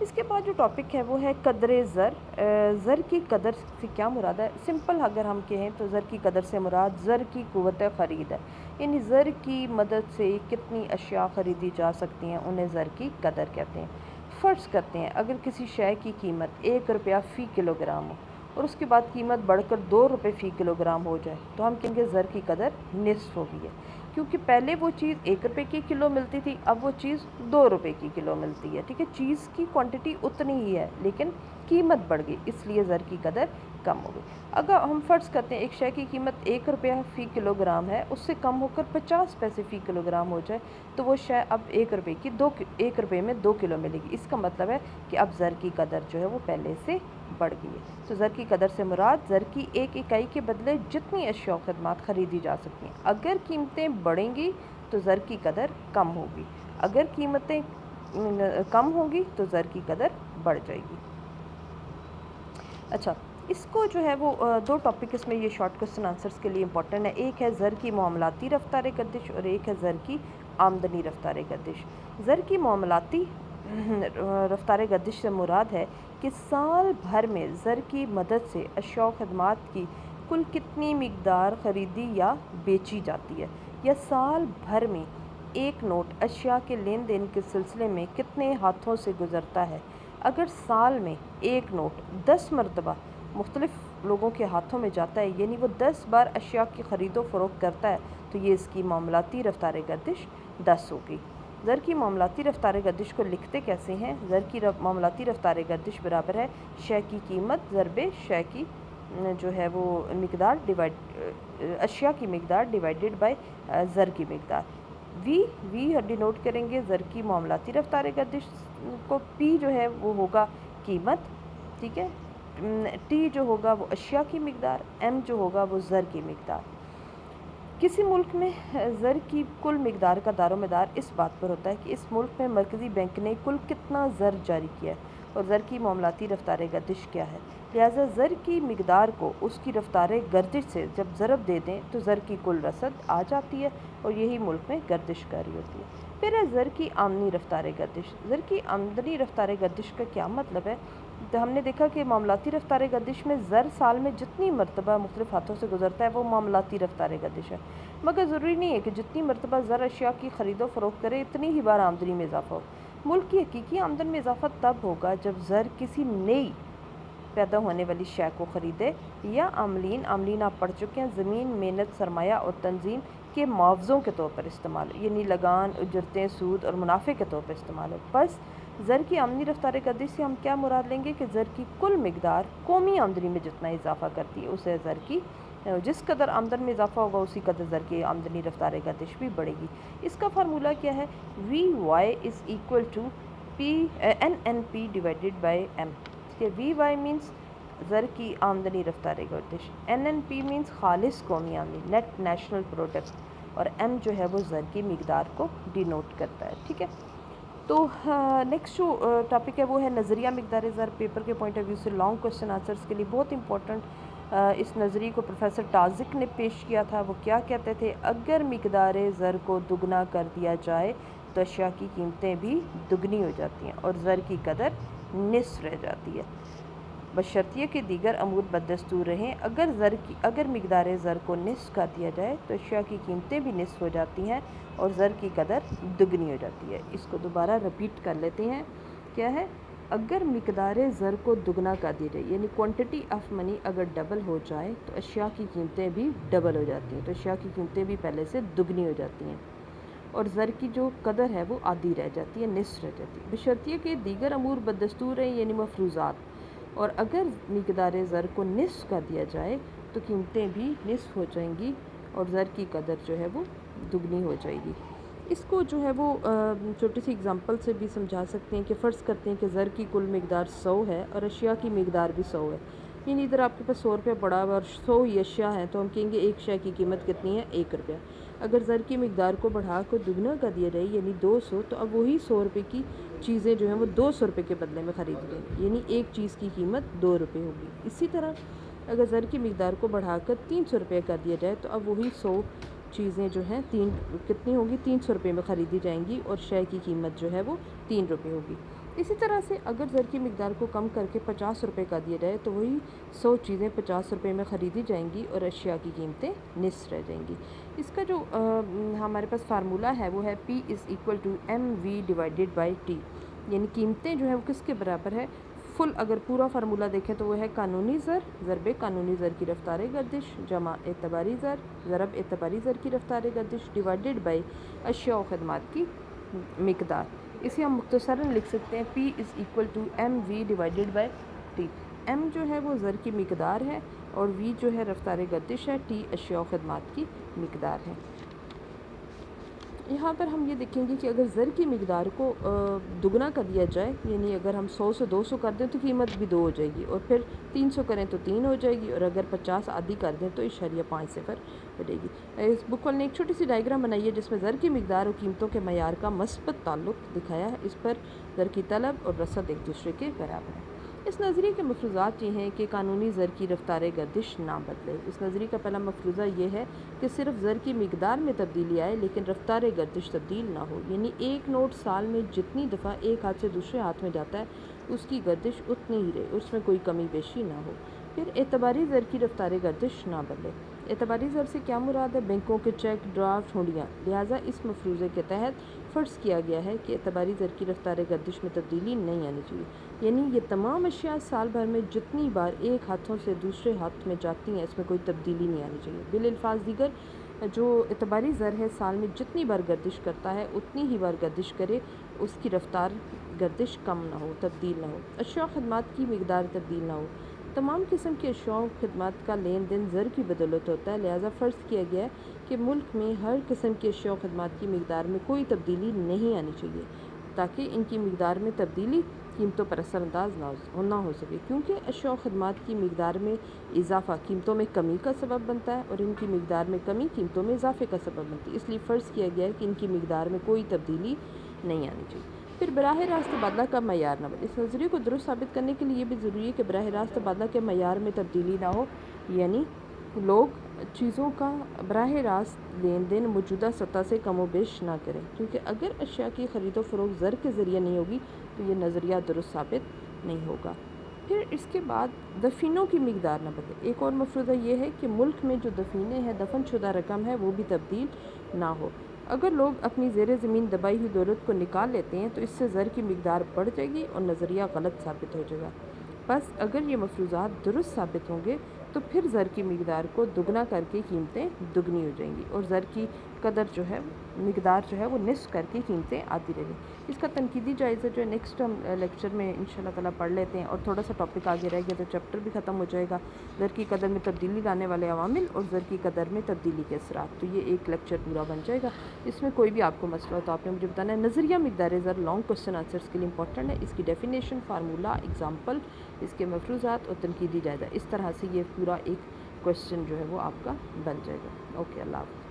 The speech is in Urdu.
اس کے بعد جو ٹاپک ہے وہ ہے قدر زر. زر کی قدر سے کیا مراد ہے؟ سمپل اگر ہم کہیں تو زر کی قدر سے مراد زر کی قوت خرید ہے، یعنی زر کی مدد سے کتنی اشیاء خریدی جا سکتی ہیں انہیں زر کی قدر کہتے ہیں. فرض کرتے ہیں اگر کسی شے کی قیمت 1 روپیہ فی کلو گرام ہو اور اس کے بعد قیمت بڑھ کر 2 روپے فی کلو گرام ہو جائے تو ہم کہیں گے زر کی قدر نصف ہو گئی ہے، کیونکہ پہلے وہ چیز 1 روپے کی کلو ملتی تھی، اب وہ چیز 2 روپے کی کلو ملتی ہے. ٹھیک ہے، چیز کی کوانٹٹی اتنی ہی ہے لیکن قیمت بڑھ گئی، اس لیے زر کی قدر کم ہو گئی. اگر ہم فرض کرتے ہیں ایک شے کی قیمت 1 روپیہ فی کلو گرام ہے، اس سے کم ہو کر 50 پیسے فی کلو گرام ہو جائے تو وہ شے اب 1 روپے میں 2 کلو ملے گی. اس کا مطلب ہے کہ اب زر کی قدر جو ہے وہ پہلے سے بڑھ گئی ہے. تو زر کی قدر سے مراد زر کی ایک اکائی کے بدلے جتنی اشیاء و خدمات خریدی جا سکتی ہیں. اگر قیمتیں بڑھیں گی تو زر کی قدر کم ہوگی، اگر قیمتیں کم ہوگی تو زر کی قدر بڑھ جائے گی. اچھا، اس کو جو ہے وہ 2 ٹاپک اس میں یہ شارٹ کوسچن آنسرز کے لیے امپورٹنٹ ہے. ایک ہے زر کی معاملاتی رفتار گردش اور ایک ہے زر کی آمدنی رفتار گردش. زر کی معاملاتی رفتار گردش سے مراد ہے کہ سال بھر میں زر کی مدد سے اشیاء و خدمات کی کل کتنی مقدار خریدی یا بیچی جاتی ہے، یا سال بھر میں ایک نوٹ اشیاء کے لین دین کے سلسلے میں کتنے ہاتھوں سے گزرتا ہے. اگر سال میں ایک نوٹ 10 مرتبہ مختلف لوگوں کے ہاتھوں میں جاتا ہے، یعنی وہ 10 بار اشیاء کی خرید و فروخت کرتا ہے، تو یہ اس کی معاملاتی رفتار گردش 10 ہوگی. زر کی معاملاتی رفتار گردش کو لکھتے کیسے ہیں؟ زر کی معاملاتی رفتار گردش برابر ہے شے کی قیمت ضرب شے کی جو ہے وہ مقدار اشیاء کی مقدار ڈیوائیڈڈ بائی زر کی مقدار. وی ڈینوٹ کریں گے زر کی معاملاتی رفتار گردش کو. پی جو ہے وہ ہوگا قیمت، ٹھیک ہے، ٹی جو ہوگا وہ اشیاء کی مقدار، ایم جو ہوگا وہ زر کی مقدار. کسی ملک میں زر کی کل مقدار کا دار و مدار اس بات پر ہوتا ہے کہ اس ملک میں مرکزی بینک نے کل کتنا زر جاری کیا ہے اور زر کی معاملاتی رفتار گردش کیا ہے. لہٰذا زر کی مقدار کو اس کی رفتار گردش سے جب ضرب دے دیں تو زر کی کل رصد آ جاتی ہے اور یہی ملک میں گردش کاری ہوتی ہے. پھر ہے زر کی آمدنی رفتار گردش. زر کی آمدنی رفتار گردش کا کیا مطلب ہے؟ تو ہم نے دیکھا کہ معاملاتی رفتار گردش میں زر سال میں جتنی مرتبہ مختلف ہاتھوں سے گزرتا ہے وہ معاملاتی رفتار گردش ہے، مگر ضروری نہیں ہے کہ جتنی مرتبہ زر اشیاء کی خرید و فروخت کرے اتنی ہی بار آمدنی میں اضافہ ہو. ملک کی حقیقی آمدن میں اضافہ تب ہوگا جب زر کسی نئی پیدا ہونے والی شے کو خریدے یا عاملین آپ پڑھ چکے ہیں زمین، محنت، سرمایہ اور تنظیم کے معاوضوں کے طور پر استعمال ہو، یعنی لگان، اجرتیں، سود اور منافع کے طور پر استعمال ہو. بس زر کی آمدنی رفتار گردش سے ہم کیا مراد لیں گے کہ زر کی کل مقدار قومی آمدنی میں جتنا اضافہ کرتی ہے اسے زر کی جس قدر آمدن میں اضافہ ہوگا اسی قدر زر کی آمدنی رفتار گردش بھی بڑھے گی. اس کا فارمولہ کیا ہے؟ V Y is equal to N P divided by M. V Y minus زر کی آمدنی رفتار گردش، این پی مینس خالص قومی آمدنی نیٹ نیشنل پروڈکٹ، اور ایم جو ہے وہ زر کی مقدار کو ڈینوٹ کرتا ہے. ٹھیک ہے، تو نیکسٹ جو ٹاپک ہے وہ ہے نظریہ مقدار زر. پیپر کے پوائنٹ آف ویو سے لانگ کوسچن آنسرس کے لیے بہت امپورٹنٹ اس نظریے کو پروفیسر ٹازک نے پیش کیا تھا. وہ کیا کہتے تھے؟ اگر مقدار زر کو دگنا کر دیا جائے تو اشیاء کی قیمتیں بھی دگنی ہو جاتی ہیں اور زر کی قدر نصف رہ جاتی ہے، بشرطیہ کہ دیگر امور بدستور رہیں. اگر مقدار زر کو نصف کر دیا جائے تو اشیاء کی قیمتیں بھی نصف ہو جاتی ہیں اور زر کی قدر دگنی ہو جاتی ہے. اس کو دوبارہ رپیٹ کر لیتے ہیں. کیا ہے؟ اگر مقدار زر کو دگنا کر دیا جائے یعنی کوانٹٹی آف منی اگر ڈبل ہو جائے تو اشیاء کی قیمتیں بھی ڈبل ہو جاتی ہیں، تو اشیاء کی قیمتیں بھی پہلے سے دگنی ہو جاتی ہیں اور زر کی جو قدر ہے وہ آدھی رہ جاتی ہے، نصف رہ جاتی ہے، بشرطیہ کہ دیگر امور بدستور ہیں یعنی مفروضات. اور اگر مقدار زر کو نصف کر دیا جائے تو قیمتیں بھی نصف ہو جائیں گی اور زر کی قدر جو ہے وہ دگنی ہو جائے گی. اس کو جو ہے وہ چھوٹی سی اگزامپل سے بھی سمجھا سکتے ہیں کہ فرض کرتے ہیں کہ زر کی کل مقدار 100 ہے اور اشیاء کی مقدار بھی 100 ہے، یعنی ادھر آپ کے پاس 100 روپے پڑا ہوا اور 100 ہی اشیاء ہیں تو ہم کہیں گے ایک شے کی قیمت کتنی ہے؟ 1 روپیہ. اگر زر کی مقدار کو بڑھا کر دگنا کر دیا جائے یعنی 200، تو اب وہی 100 روپے کی چیزیں جو ہیں وہ 200 روپے کے بدلے میں خرید لیں، یعنی ایک چیز کی قیمت 2 روپے ہوگی. اسی طرح اگر زر کی مقدار کو بڑھا کر 300 روپے کر دیا جائے تو اب وہی 100 چیزیں جو ہیں کتنی ہوگی؟ 300 روپے میں خریدی جائیں گی اور شے کی قیمت جو ہے وہ 3 روپے ہوگی. اسی طرح سے اگر زر کی مقدار کو کم کر کے 50 روپے کا دیا جائے تو وہی 100 چیزیں 50 روپے میں خریدی جائیں گی اور اشیاء کی قیمتیں نصف رہ جائیں گی۔ اس کا جو ہمارے پاس فارمولہ ہے وہ ہے P=mv/T، یعنی قیمتیں جو ہیں وہ کس کے برابر ہے؟ فل اگر پورا فارمولہ دیکھیں تو وہ ہے قانونی زر ضرب قانونی زر کی رفتار گردش جمع اعتباری زر ضرب اعتباری زر کی رفتار گردش ڈیوائڈیڈ بائی اشیاء و خدمات کی مقدار۔ اسے ہم مختصراً لکھ سکتے ہیں P=mv/T۔ m جو ہے وہ زر کی مقدار ہے اور v جو ہے رفتار گردش ہے، T اشیاء و خدمات کی مقدار ہے۔ یہاں پر ہم یہ دیکھیں گے کہ اگر زر کی مقدار کو دگنا کر دیا جائے، یعنی اگر ہم 100 سے 200 کر دیں تو قیمت بھی 2 ہو جائے گی، اور پھر 300 کریں تو 3 ہو جائے گی، اور اگر 50 آدھی کر دیں تو 0.5 صفر ہو جائے گی۔ اس بک والے نے ایک چھوٹی سی ڈائیگرام بنائی ہے جس میں زر کی مقدار اور قیمتوں کے معیار کا مثبت تعلق دکھایا ہے۔ اس پر زر کی طلب اور رسد ایک دوسرے کے برابر ہے۔ اس نظریے کے مفروضات یہ ہیں کہ قانونی زر کی رفتار گردش نہ بدلے۔ اس نظریے کا پہلا مفروضہ یہ ہے کہ صرف زر کی مقدار میں تبدیلی آئے لیکن رفتار گردش تبدیل نہ ہو، یعنی ایک نوٹ سال میں جتنی دفعہ ایک ہاتھ سے دوسرے ہاتھ میں جاتا ہے اس کی گردش اتنی ہی رہے، اس میں کوئی کمی بیشی نہ ہو۔ پھر اعتباری زر کی رفتار گردش نہ بدلے۔ اعتباری زر سے کیا مراد ہے؟ بینکوں کے چیک، ڈرافٹ، ہنڈیاں۔ لہٰذا اس مفروضے کے تحت فرض کیا گیا ہے کہ اعتباری زر کی رفتار گردش میں تبدیلی نہیں آنی چاہیے، یعنی یہ تمام اشیاء سال بھر میں جتنی بار ایک ہاتھوں سے دوسرے ہاتھ میں جاتی ہیں اس میں کوئی تبدیلی نہیں آنی چاہیے۔ بالالفاظ دیگر جو اعتباری زر ہے سال میں جتنی بار گردش کرتا ہے اتنی ہی بار گردش کرے، اس کی رفتار گردش کم نہ ہو، تبدیل نہ ہو۔ اشیاء و خدمات کی مقدار تبدیل نہ ہو۔ تمام قسم کی اشیاء و خدمات کا لین دین زر کی بدولت ہوتا ہے، لہٰذا فرض کیا گیا ہے کہ ملک میں ہر قسم کی اشیاء و خدمات کی مقدار میں کوئی تبدیلی نہیں آنی چاہیے تاکہ ان کی مقدار میں تبدیلی قیمتوں پر اثر انداز نہ ہو سکے، کیونکہ اشیاء و خدمات کی مقدار میں اضافہ قیمتوں میں کمی کا سبب بنتا ہے اور ان کی مقدار میں کمی قیمتوں میں اضافے کا سبب بنتی ہے، اس لیے فرض کیا گیا ہے کہ ان کی مقدار میں کوئی تبدیلی نہیں آنی چاہیے۔ پھر براہ راست تبادلہ کا معیار نہ بدلے۔ اس نظریے کو درست ثابت کرنے کے لیے یہ بھی ضروری ہے کہ براہ راست تبادلہ کے معیار میں تبدیلی نہ ہو، یعنی لوگ چیزوں کا براہ راست لین دین موجودہ سطح سے کم و بیش نہ کریں، کیونکہ اگر اشیاء کی خرید و فروخت زر کے ذریعے نہیں ہوگی تو یہ نظریہ درست ثابت نہیں ہوگا۔ پھر اس کے بعد دفینوں کی مقدار نہ بدلے۔ ایک اور مفروضہ یہ ہے کہ ملک میں جو دفینے ہیں، دفن شدہ رقم ہے، وہ بھی تبدیل نہ ہو۔ اگر لوگ اپنی زیر زمین دبائی ہوئی دولت کو نکال لیتے ہیں تو اس سے زر کی مقدار بڑھ جائے گی اور نظریہ غلط ثابت ہو جائے گا۔ بس اگر یہ مفروضات درست ثابت ہوں گے تو پھر زر کی مقدار کو دگنا کر کے قیمتیں دگنی ہو جائیں گی اور زر کی قدر جو ہے مقدار جو ہے وہ نصف کر کے قیمتیں آتی رہیں گی۔ اس کا تنقیدی جائزہ جو ہے نیکسٹ ہم لیکچر میں انشاءاللہ تعالیٰ پڑھ لیتے ہیں، اور تھوڑا سا ٹاپک آگے رہ گیا تو چیپٹر بھی ختم ہو جائے گا، زر کی قدر میں تبدیلی لانے والے عوامل اور زر کی قدر میں تبدیلی کے اثرات، تو یہ ایک لیکچر پورا بن جائے گا۔ اس میں کوئی بھی آپ کو مسئلہ ہو تو آپ نے مجھے بتانا ہے۔ نظریہ مقدار زر لانگ کوسچن آنسرس کے لیے امپورٹنٹ ہے، اس کی ڈیفینیشن، فارمولہ، اگزامپل، اس کے مفروضات اور تنقیدی جائزہ، اس طرح سے یہ پورا ایک کوسچن جو ہے وہ آپ کا بن جائے گا۔ اوکے، اللہ حافظ۔